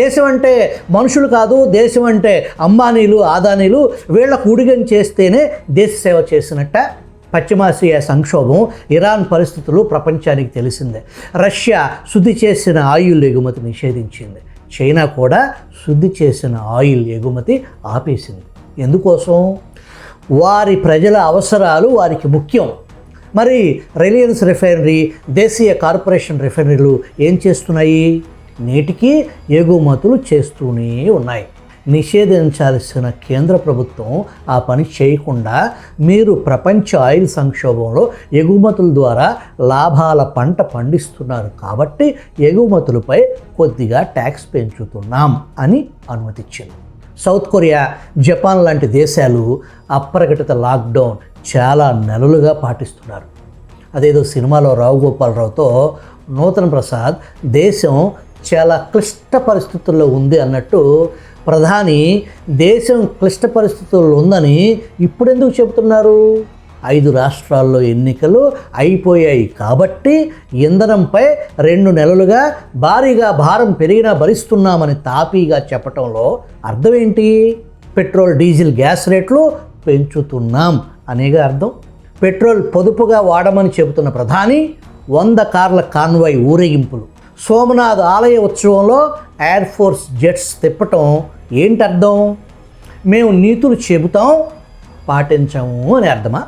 దేశం అంటే మనుషులు కాదు, దేశం అంటే అంబానీలు, ఆదానీలు, వీళ్ళ కూడిగం చేస్తేనే దేశ సేవ చేసినట్ట. పశ్చిమాసియా సంక్షోభం, ఇరాన్ పరిస్థితులు ప్రపంచానికి తెలిసిందే. రష్యా శుద్ధి చేసిన ఆయిల్ ఎగుమతి నిషేధించింది. చైనా కూడా శుద్ధి చేసిన ఆయిల్ ఎగుమతి ఆపేసింది. ఎందుకోసం? వారి ప్రజల అవసరాలు వారికి ముఖ్యం. మరి రిలయన్స్ రిఫైనరీ, దేశీయ కార్పొరేషన్ రిఫైనరీలు ఏం చేస్తున్నాయి? నేటికి ఎగుమతులు చేస్తూనే ఉన్నాయి. నిషేధించాల్సిన కేంద్ర ప్రభుత్వం ఆ పని చేయకుండా మీరు ప్రపంచ ఆయిల్ సంక్షోభంలో ఎగుమతుల ద్వారా లాభాల పంట పండిస్తున్నారు కాబట్టి ఎగుమతులపై కొద్దిగా ట్యాక్స్ పెంచుతున్నాం అని అనుమతిచ్చింది. సౌత్ కొరియా, జపాన్ లాంటి దేశాలు అప్రకటిత లాక్డౌన్ చాలా నెలలుగా పాటిస్తున్నారు. అదేదో సినిమాలో రావు గోపాలరావుతో నూతన్ ప్రసాద్ దేశం చాలా క్లిష్ట పరిస్థితుల్లో ఉంది అన్నట్టు ప్రధాని దేశం క్లిష్ట పరిస్థితుల్లో ఉందని ఇప్పుడెందుకు చెబుతున్నారు? 5 రాష్ట్రాల్లో ఎన్నికలు అయిపోయాయి కాబట్టి ఇంధనంపై 2 నెలలుగా భారీగా భారం పెరిగినా భరిస్తున్నామని తాపీగా చెప్పటంలో అర్థం ఏంటి? పెట్రోల్, డీజిల్, గ్యాస్ రేట్లు పెంచుతున్నాం అనేగా అర్థం. పెట్రోల్ పొదుపుగా వాడమని చెబుతున్న ప్రధాని 100 కార్ల కాన్వాయ్ ఊరేగింపులు, సోమనాథ్ ఆలయ ఉత్సవంలో ఎయిర్ ఫోర్స్ జెట్స్ తిప్పటం ఏంటర్థం? మేము నీతులు చెబుతాం, పాటించము అని అర్థమా?